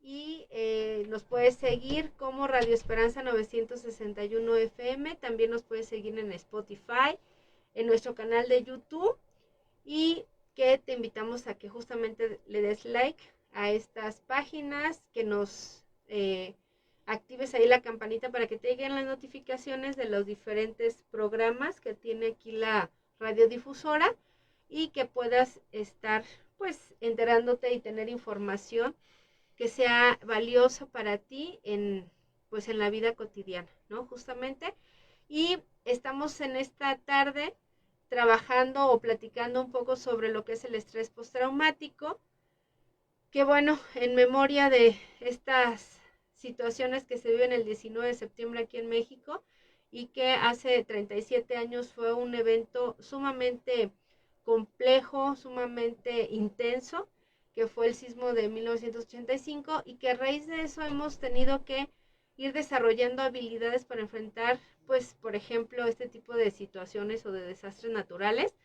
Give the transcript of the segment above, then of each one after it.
y nos puedes seguir como Radio Esperanza 961 FM. También nos puedes seguir en Spotify, en nuestro canal de YouTube, y que te invitamos a que justamente le des like a estas páginas, que nos actives ahí la campanita para que te lleguen las notificaciones de los diferentes programas que tiene aquí la radiodifusora, y que puedas estar pues enterándote y tener información que sea valiosa para ti pues en la vida cotidiana, ¿no? Justamente. Y estamos en esta tarde trabajando o platicando un poco sobre lo que es el estrés postraumático, que bueno, en memoria de estas situaciones que se viven el 19 de septiembre aquí en México, y que hace 37 años fue un evento sumamente complejo, sumamente intenso, que fue el sismo de 1985, y que a raíz de eso hemos tenido que ir desarrollando habilidades para enfrentar, pues, por ejemplo, este tipo de situaciones o de desastres naturales.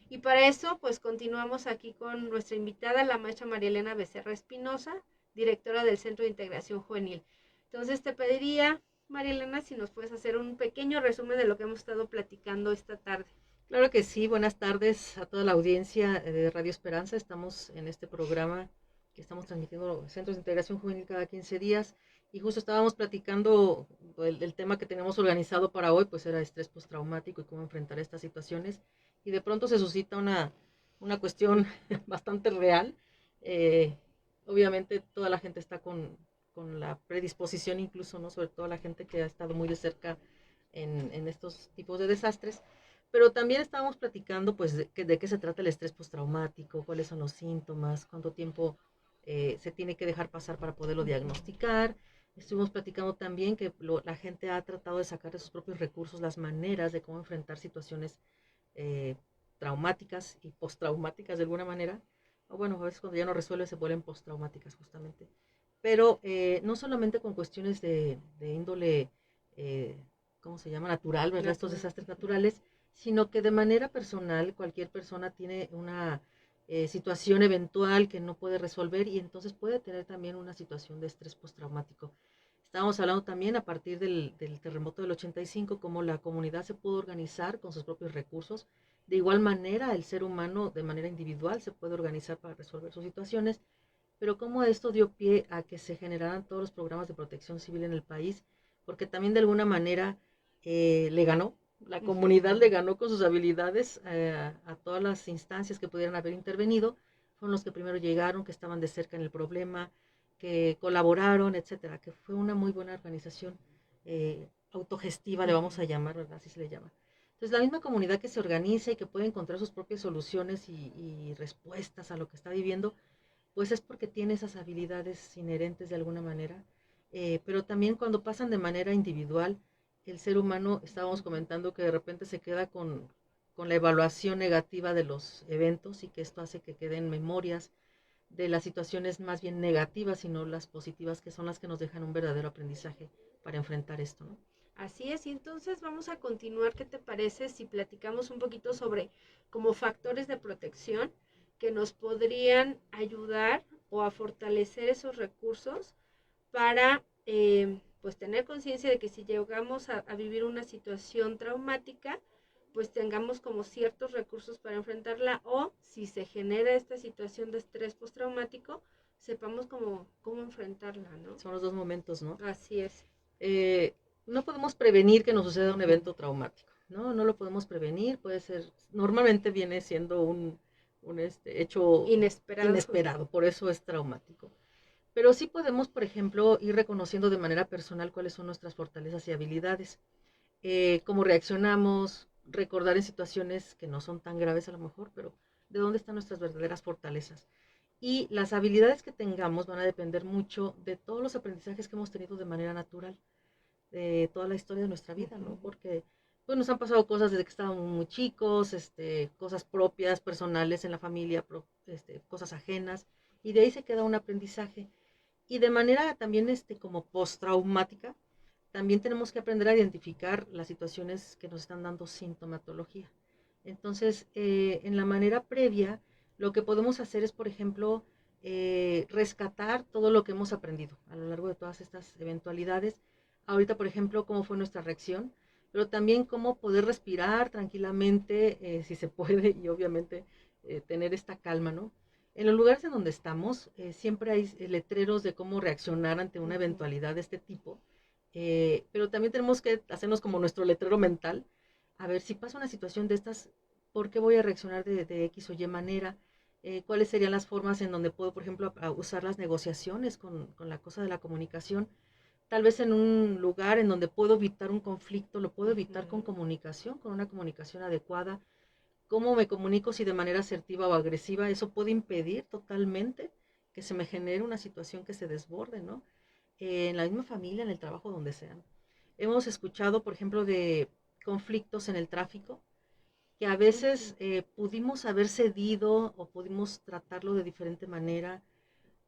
Y para eso, pues continuamos aquí con nuestra invitada, la maestra María Elena Becerra Espinosa, directora del Centro de Integración Juvenil. Entonces te pediría, María Elena, si nos puedes hacer un pequeño resumen de lo que hemos estado platicando esta tarde. Claro que sí, buenas tardes a toda la audiencia de Radio Esperanza. Estamos en este programa que estamos transmitiendo Centros de Integración Juvenil cada 15 días y justo estábamos platicando el tema que tenemos organizado para hoy, pues era estrés postraumático y cómo enfrentar estas situaciones. Y de pronto se suscita una cuestión bastante real. Eh, Obviamente toda la gente está con la predisposición, incluso, ¿no? Sobre todo la gente que ha estado muy de cerca en estos tipos de desastres, pero también estábamos platicando, pues, de qué se trata el estrés postraumático, cuáles son los síntomas, cuánto tiempo se tiene que dejar pasar para poderlo diagnosticar. Estuvimos platicando también que la gente ha tratado de sacar de sus propios recursos las maneras de cómo enfrentar situaciones eh, traumáticas y postraumáticas de alguna manera. O bueno, a veces cuando ya no resuelve se vuelven postraumáticas justamente. Pero no solamente con cuestiones de índole, eh, ¿cómo se llama? Natural, ¿verdad? Estos desastres naturales, sino que de manera personal cualquier persona tiene una situación eventual que no puede resolver y entonces puede tener también una situación de estrés postraumático. Estábamos hablando también a partir del terremoto del 85, cómo la comunidad se pudo organizar con sus propios recursos. De igual manera, el ser humano de manera individual se puede organizar para resolver sus situaciones, pero cómo esto dio pie a que se generaran todos los programas de protección civil en el país, porque también de alguna manera le ganó, la comunidad le ganó con sus habilidades a todas las instancias que pudieran haber intervenido, fueron los que primero llegaron, que estaban de cerca en el problema, que colaboraron, etcétera, que fue una muy buena organización autogestiva, le vamos a llamar, ¿verdad? Así se le llama. Entonces, la misma comunidad que se organiza y que puede encontrar sus propias soluciones y respuestas a lo que está viviendo, pues es porque tiene esas habilidades inherentes de alguna manera, pero también cuando pasan de manera individual, el ser humano, estábamos comentando que de repente se queda con la evaluación negativa de los eventos y que esto hace que queden memorias de las situaciones más bien negativas, sino las positivas, que son las que nos dejan un verdadero aprendizaje para enfrentar esto, ¿no? Así es, y entonces vamos a continuar. ¿Qué te parece si platicamos un poquito sobre como factores de protección que nos podrían ayudar o a fortalecer esos recursos para pues tener conciencia de que si llegamos a vivir una situación traumática, pues tengamos como ciertos recursos para enfrentarla, o si se genera esta situación de estrés postraumático, sepamos cómo enfrentarla, ¿no? Son los dos momentos, ¿no? Así es. Eh, no podemos prevenir que nos suceda un evento traumático, ¿no? No lo podemos prevenir, puede ser, normalmente viene siendo un hecho Inesperado. inesperado, por eso es traumático. Pero sí podemos, por ejemplo, ir reconociendo de manera personal cuáles son nuestras fortalezas y habilidades, cómo reaccionamos, recordar en situaciones que no son tan graves a lo mejor, pero de dónde están nuestras verdaderas fortalezas. Y las habilidades que tengamos van a depender mucho de todos los aprendizajes que hemos tenido de manera natural, de toda la historia de nuestra vida, ¿no? Porque pues nos han pasado cosas desde que estábamos muy chicos, cosas propias, personales en la familia, cosas ajenas, y de ahí se queda un aprendizaje. Y de manera también como postraumática, también tenemos que aprender a identificar las situaciones que nos están dando sintomatología. Entonces, en la manera previa, lo que podemos hacer es, por ejemplo, rescatar todo lo que hemos aprendido a lo largo de todas estas eventualidades. Ahorita, por ejemplo, cómo fue nuestra reacción, pero también cómo poder respirar tranquilamente, si se puede, y obviamente tener esta calma, ¿no? En los lugares en donde estamos, siempre hay letreros de cómo reaccionar ante una eventualidad de este tipo, pero también tenemos que hacernos como nuestro letrero mental, a ver si pasa una situación de estas, ¿por qué voy a reaccionar de X o Y manera? ¿Cuáles serían las formas en donde puedo, por ejemplo, a usar las negociaciones con la cosa de la comunicación? Tal vez en un lugar en donde puedo evitar un conflicto, lo puedo evitar con comunicación, con una comunicación adecuada. ¿Cómo me comunico si de manera asertiva o agresiva? Eso puede impedir totalmente que se me genere una situación que se desborde, ¿no? En la misma familia, en el trabajo, donde sean. Hemos escuchado, por ejemplo, de conflictos en el tráfico, que a veces pudimos haber cedido o pudimos tratarlo de diferente manera,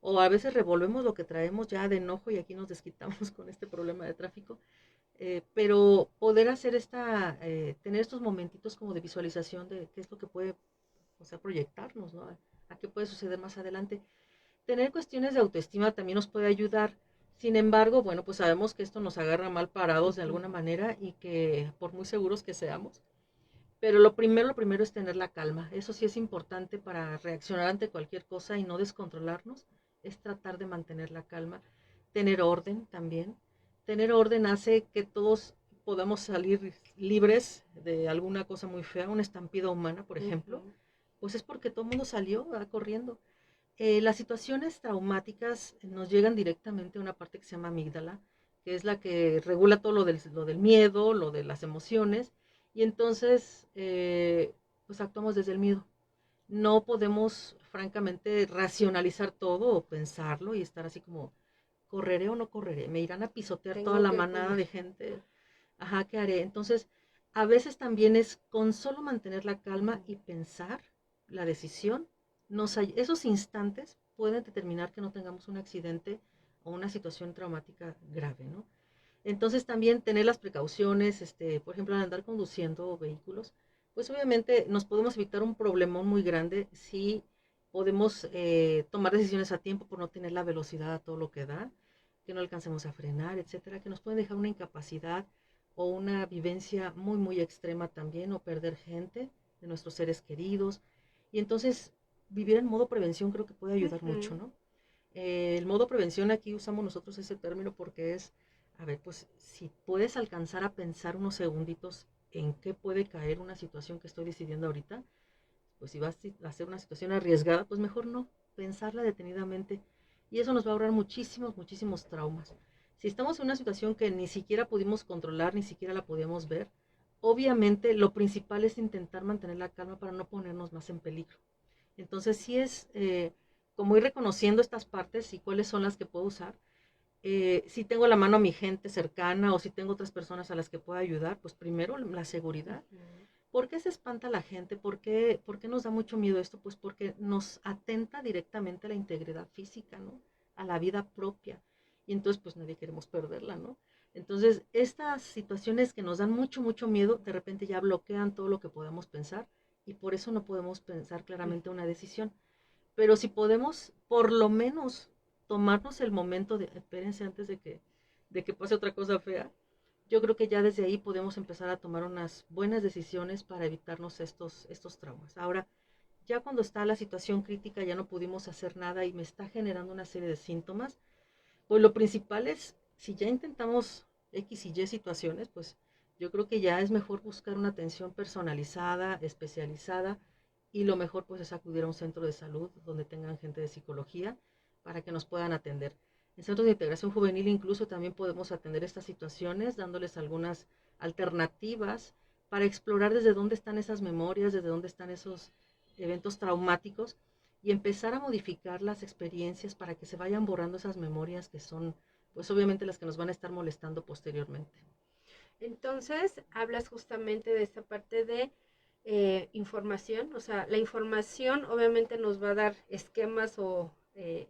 o a veces revolvemos lo que traemos ya de enojo y aquí nos desquitamos con este problema de tráfico, pero poder hacer tener estos momentitos como de visualización de qué es lo que puede, o sea, proyectarnos, ¿no? A qué puede suceder más adelante. Tener cuestiones de autoestima también nos puede ayudar. Sin embargo, bueno, pues sabemos que esto nos agarra mal parados de alguna manera y que por muy seguros que seamos, pero lo primero es tener la calma. Eso sí es importante para reaccionar ante cualquier cosa y no descontrolarnos, es tratar de mantener la calma. Tener orden también. Tener orden hace que todos podamos salir libres de alguna cosa muy fea, una estampida humana, por ejemplo, pues es porque todo el mundo salió corriendo. Las situaciones traumáticas nos llegan directamente a una parte que se llama amígdala, que es la que regula todo lo del miedo, lo de las emociones, y entonces pues actuamos desde el miedo. No podemos, francamente, racionalizar todo o pensarlo y estar así como, ¿correré o no correré? ¿Me irán a pisotear toda la manada de gente? Ajá, ¿qué haré? Entonces, a veces también es con solo mantener la calma y pensar la decisión, esos instantes pueden determinar que no tengamos un accidente o una situación traumática grave, ¿no? Entonces también tener las precauciones, por ejemplo, al andar conduciendo vehículos, pues obviamente nos podemos evitar un problemón muy grande si podemos tomar decisiones a tiempo por no tener la velocidad a todo lo que da, que no alcancemos a frenar, etcétera, que nos pueden dejar una incapacidad o una vivencia muy, muy extrema también, o perder gente de nuestros seres queridos. Y entonces vivir en modo prevención creo que puede ayudar mucho, ¿no? El modo prevención, aquí usamos nosotros ese término porque es, a ver, pues si puedes alcanzar a pensar unos segunditos en qué puede caer una situación que estoy decidiendo ahorita, pues si vas a hacer una situación arriesgada, pues mejor no, pensarla detenidamente. Y eso nos va a ahorrar muchísimos, muchísimos traumas. Si estamos en una situación que ni siquiera pudimos controlar, ni siquiera la podíamos ver, obviamente lo principal es intentar mantener la calma para no ponernos más en peligro. Entonces sí es como ir reconociendo estas partes y cuáles son las que puedo usar. Si tengo a la mano a mi gente cercana o si tengo otras personas a las que pueda ayudar, pues primero la seguridad. ¿Por qué se espanta la gente? Por qué nos da mucho miedo esto? Pues porque nos atenta directamente a la integridad física, ¿no? A la vida propia. Y entonces pues nadie queremos perderla, ¿no? Entonces estas situaciones que nos dan mucho, mucho miedo, de repente ya bloquean todo lo que podemos pensar y por eso no podemos pensar claramente una decisión. Pero si podemos, por lo menos, tomarnos el momento de, espérense antes de que pase otra cosa fea, yo creo que ya desde ahí podemos empezar a tomar unas buenas decisiones para evitarnos estos traumas. Ahora, ya cuando está la situación crítica, ya no pudimos hacer nada y me está generando una serie de síntomas, pues lo principal es, si ya intentamos X y Y situaciones, pues yo creo que ya es mejor buscar una atención personalizada, especializada, y lo mejor pues es acudir a un centro de salud donde tengan gente de psicología para que nos puedan atender. En centros de integración juvenil incluso también podemos atender estas situaciones dándoles algunas alternativas para explorar desde dónde están esas memorias, desde dónde están esos eventos traumáticos y empezar a modificar las experiencias para que se vayan borrando esas memorias que son, pues obviamente las que nos van a estar molestando posteriormente. Entonces, hablas justamente de esta parte de información, o sea, la información obviamente nos va a dar esquemas o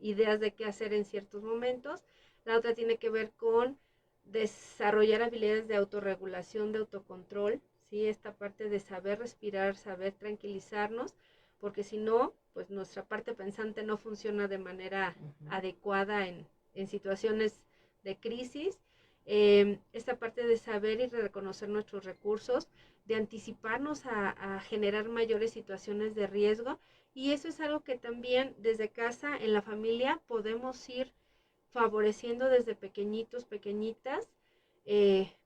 ideas de qué hacer en ciertos momentos. La otra tiene que ver con desarrollar habilidades de autorregulación, de autocontrol, ¿sí? Esta parte de saber respirar, saber tranquilizarnos, porque si no, pues nuestra parte pensante no funciona de manera adecuada en situaciones de crisis. Esta parte de saber y reconocer nuestros recursos, de anticiparnos a generar mayores situaciones de riesgo, y eso es algo que también desde casa, en la familia, podemos ir favoreciendo desde pequeñitos, pequeñitas,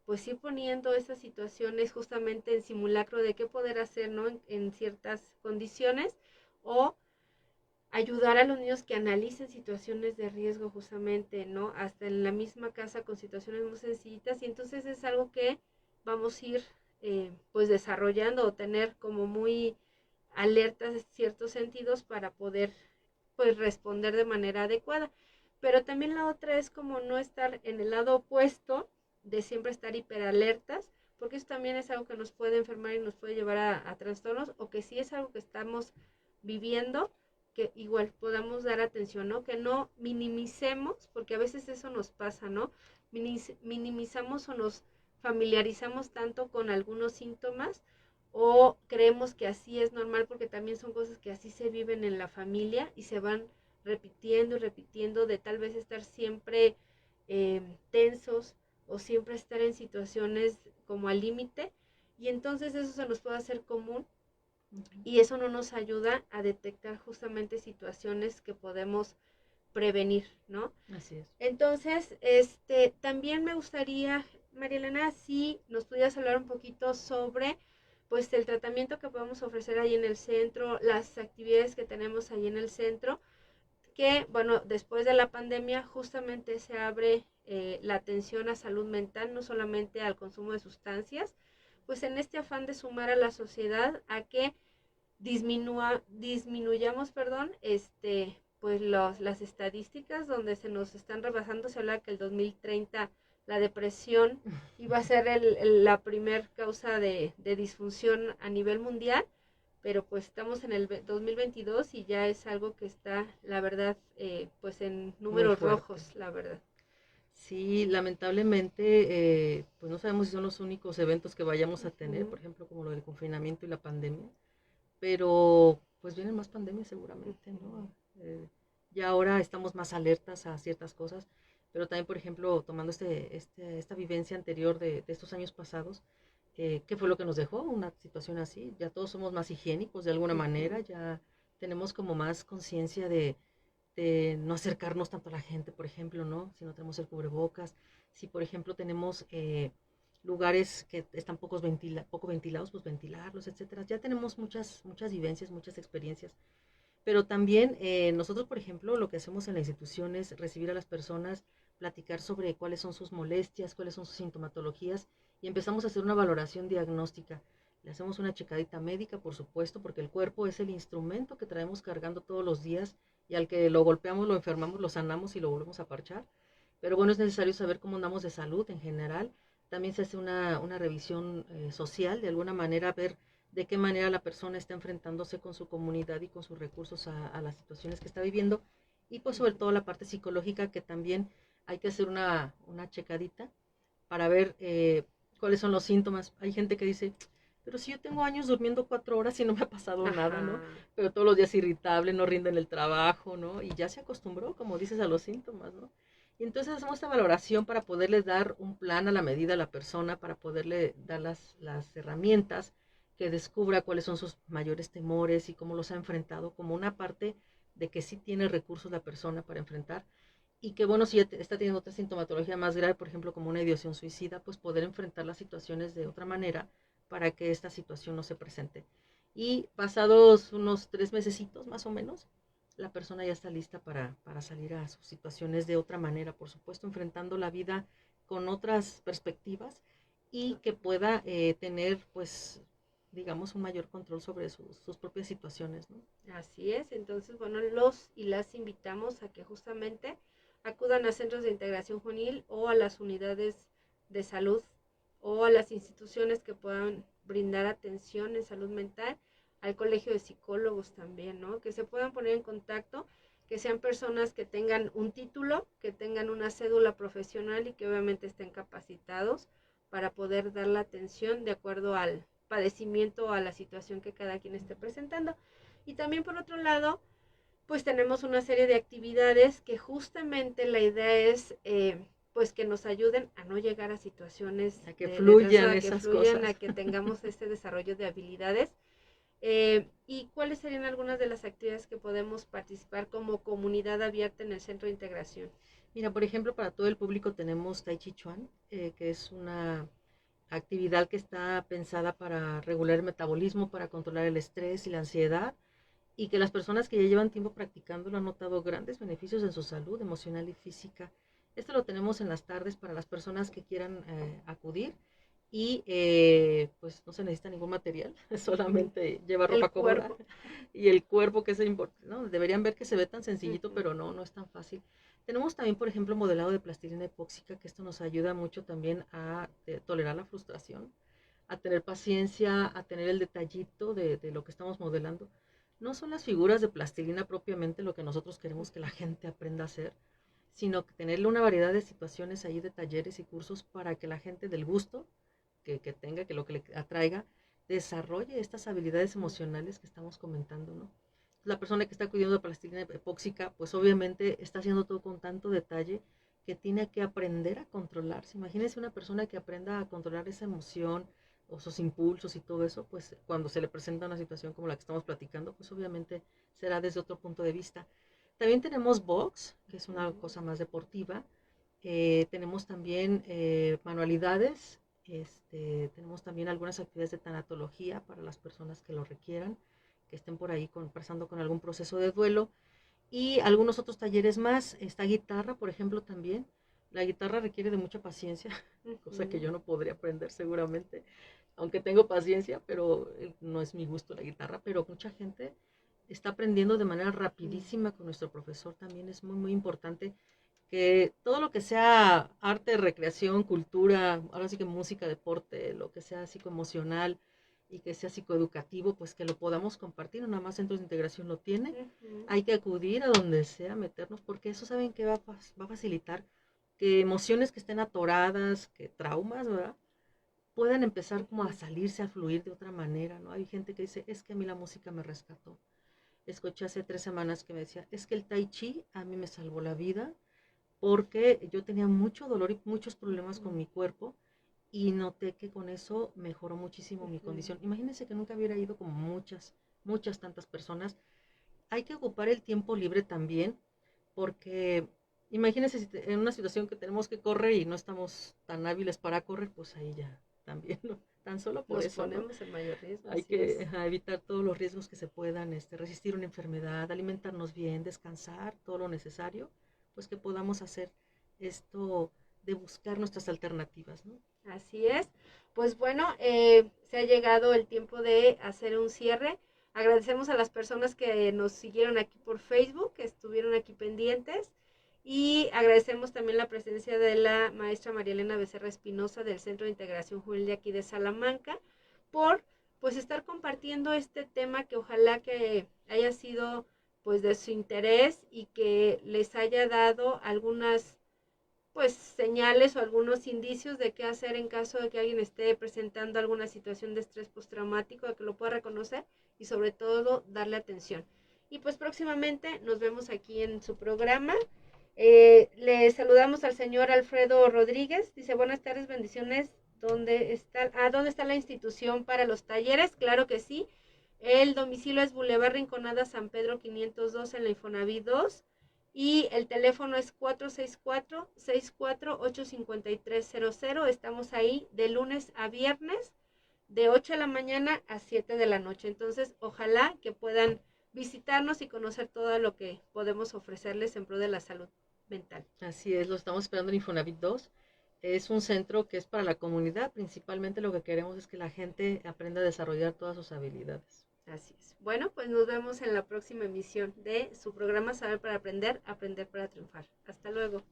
pues ir poniendo esas situaciones justamente en simulacro de qué poder hacer, ¿no? En ciertas condiciones, o ayudar a los niños que analicen situaciones de riesgo justamente, ¿no? Hasta en la misma casa con situaciones muy sencillitas, y entonces es algo que vamos a ir pues desarrollando o tener como muy alertas en ciertos sentidos para poder pues responder de manera adecuada. Pero también la otra es como no estar en el lado opuesto de siempre estar hiperalertas, porque eso también es algo que nos puede enfermar y nos puede llevar a trastornos, o que si es algo que estamos viviendo, que igual podamos dar atención, ¿no? Que no minimicemos, porque a veces eso nos pasa, ¿no? Minimizamos o nos familiarizamos tanto con algunos síntomas, o creemos que así es normal, porque también son cosas que así se viven en la familia y se van repitiendo y repitiendo, de tal vez estar siempre tensos o siempre estar en situaciones como al límite, y entonces eso se nos puede hacer común, y eso no nos ayuda a detectar justamente situaciones que podemos prevenir, ¿no? Así es. Entonces, también me gustaría, María Elena, si nos pudieras hablar un poquito sobre pues el tratamiento que podemos ofrecer ahí en el centro, las actividades que tenemos ahí en el centro, que bueno, después de la pandemia justamente se abre la atención a salud mental, no solamente al consumo de sustancias, pues en este afán de sumar a la sociedad a que disminuyamos, perdón, pues las estadísticas donde se nos están rebasando. Se habla que el 2030 la depresión iba a ser la primer causa de disfunción a nivel mundial, pero pues estamos en el 2022 y ya es algo que está, la verdad, pues en números rojos, la verdad. Sí, lamentablemente, pues no sabemos si son los únicos eventos que vayamos a tener, por ejemplo, como lo del confinamiento y la pandemia, pero pues vienen más pandemias seguramente, ¿no? Ya ahora estamos más alertas a ciertas cosas, pero también, por ejemplo, tomando esta vivencia anterior de estos años pasados, ¿qué fue lo que nos dejó una situación así? Ya todos somos más higiénicos de alguna manera, ya tenemos como más conciencia de no acercarnos tanto a la gente, por ejemplo, ¿no? Si no tenemos el cubrebocas, si por ejemplo tenemos lugares que están poco ventilados, pues ventilarlos, etcétera. Ya tenemos muchas vivencias, muchas experiencias, pero también nosotros, por ejemplo, lo que hacemos en la institución es recibir a las personas, platicar sobre cuáles son sus molestias, cuáles son sus sintomatologías, y empezamos a hacer una valoración diagnóstica. Le hacemos una checadita médica, por supuesto, porque el cuerpo es el instrumento que traemos cargando todos los días, y al que lo golpeamos, lo enfermamos, lo sanamos y lo volvemos a parchar. Pero bueno, es necesario saber cómo andamos de salud en general. También se hace una revisión social, de alguna manera ver de qué manera la persona está enfrentándose con su comunidad y con sus recursos a las situaciones que está viviendo, y pues sobre todo la parte psicológica, que también hay que hacer una checadita para ver cuáles son los síntomas. Hay gente que dice, pero si yo tengo años durmiendo 4 horas y no me ha pasado nada, ¿no? Pero todos los días irritable, no rinde en el trabajo, ¿no? Y ya se acostumbró, como dices, a los síntomas, ¿no? Y entonces hacemos esta valoración para poderle dar un plan a la medida a la persona, para poderle dar las herramientas, que descubra cuáles son sus mayores temores y cómo los ha enfrentado, como una parte de que sí tiene recursos la persona para enfrentar, y que bueno, si ya está teniendo otra sintomatología más grave, por ejemplo como una ideación suicida, pues poder enfrentar las situaciones de otra manera para que esta situación no se presente. Y pasados unos 3 mesecitos más o menos, la persona ya está lista para salir a sus situaciones de otra manera, por supuesto enfrentando la vida con otras perspectivas, y que pueda tener pues digamos un mayor control sobre sus propias situaciones, ¿no? Así es. Entonces bueno, los y las invitamos a que justamente acudan a centros de integración juvenil o a las unidades de salud o a las instituciones que puedan brindar atención en salud mental, al colegio de psicólogos también, ¿no? Que se puedan poner en contacto, que sean personas que tengan un título, que tengan una cédula profesional y que obviamente estén capacitados para poder dar la atención de acuerdo al padecimiento o a la situación que cada quien esté presentando. Y también por otro lado, pues tenemos una serie de actividades que justamente la idea es pues que nos ayuden a no llegar a situaciones a que de fluyan a que esas fluyan, cosas. a que tengamos este desarrollo de habilidades. ¿Y cuáles serían algunas de las actividades que podemos participar como comunidad abierta en el centro de integración? Mira, por ejemplo, para todo el público tenemos Tai Chi Chuan, que es una actividad que está pensada para regular el metabolismo, para controlar el estrés y la ansiedad, y que las personas que ya llevan tiempo practicándolo han notado grandes beneficios en su salud emocional y física. Esto lo tenemos en las tardes para las personas que quieran acudir y pues no se necesita ningún material, solamente llevar El ropa cómoda cuerpo. y el cuerpo, que es importante, ¿no? Deberían ver que se ve tan sencillito, Uh-huh. pero no, no es tan fácil. Tenemos también, por ejemplo, modelado de plastilina epóxica, que esto nos ayuda mucho también a tolerar la frustración, a tener paciencia, a tener el detallito de lo que estamos modelando. No son las figuras de plastilina propiamente lo que nosotros queremos que la gente aprenda a hacer, sino que tenerle una variedad de situaciones ahí, de talleres y cursos para que la gente del gusto que tenga, que lo que le atraiga, desarrolle estas habilidades emocionales que estamos comentando, ¿no? La persona que está acudiendo a plastilina epóxica, pues obviamente está haciendo todo con tanto detalle que tiene que aprender a controlarse. Imagínense una persona que aprenda a controlar esa emoción o sus impulsos y todo eso, pues cuando se le presenta una situación como la que estamos platicando, pues obviamente será desde otro punto de vista. También tenemos box, que es una cosa más deportiva. Tenemos también manualidades. Tenemos también algunas actividades de tanatología para las personas que lo requieran, que estén por ahí pasando con algún proceso de duelo, y algunos otros talleres más. Está guitarra, por ejemplo, también. La guitarra requiere de mucha paciencia, cosa que yo no podría aprender seguramente, aunque tengo paciencia, pero no es mi gusto la guitarra, pero mucha gente está aprendiendo de manera rapidísima con nuestro profesor. También es muy, muy importante que todo lo que sea arte, recreación, cultura, ahora sí que música, deporte, lo que sea psicoemocional y que sea psicoeducativo, pues que lo podamos compartir. No nada más Centros de Integración lo tiene. Hay que acudir a donde sea, meternos, porque eso saben que va a facilitar que emociones que estén atoradas, que traumas, ¿verdad?, puedan empezar como a salirse, a fluir de otra manera, ¿no? Hay gente que dice, es que a mí la música me rescató. Escuché hace 3 semanas que me decía, es que el tai chi a mí me salvó la vida porque yo tenía mucho dolor y muchos problemas con mi cuerpo, y noté que con eso mejoró muchísimo mi condición. Imagínense que nunca hubiera ido como muchas tantas personas. Hay que ocupar el tiempo libre también, porque imagínense si en una situación que tenemos que correr y no estamos tan hábiles para correr, pues ahí ya también, ¿no? Tan solo por Nos eso, ¿no? ponemos en mayor riesgo, Hay así que es. evitar todos los riesgos que se puedan, resistir una enfermedad, alimentarnos bien, descansar, todo lo necesario, pues que podamos hacer esto de buscar nuestras alternativas, ¿no? Así es. Pues bueno, se ha llegado el tiempo de hacer un cierre. Agradecemos a las personas que nos siguieron aquí por Facebook, que estuvieron aquí pendientes. Y agradecemos también la presencia de la maestra María Elena Becerra Espinosa del Centro de Integración Juvenil de aquí de Salamanca por pues estar compartiendo este tema que ojalá que haya sido pues de su interés y que les haya dado algunas pues señales o algunos indicios de qué hacer en caso de que alguien esté presentando alguna situación de estrés postraumático, de que lo pueda reconocer y sobre todo darle atención. Y pues próximamente nos vemos aquí en su programa. Le saludamos al señor Alfredo Rodríguez. Dice, buenas tardes, bendiciones. ¿Dónde está la institución para los talleres? Claro que sí. El domicilio es Boulevard Rinconada San Pedro 502 en la Infonavit 2. Y el teléfono es 464-648-5300. Estamos ahí de lunes a viernes, de 8 de la mañana a 7 de la noche. Entonces, ojalá que puedan visitarnos y conocer todo lo que podemos ofrecerles en pro de la salud mental. Así es, lo estamos esperando en Infonavit 2. Es un centro que es para la comunidad. Principalmente lo que queremos es que la gente aprenda a desarrollar todas sus habilidades. Así es. Bueno, pues nos vemos en la próxima emisión de su programa Saber para Aprender, Aprender para Triunfar. Hasta luego.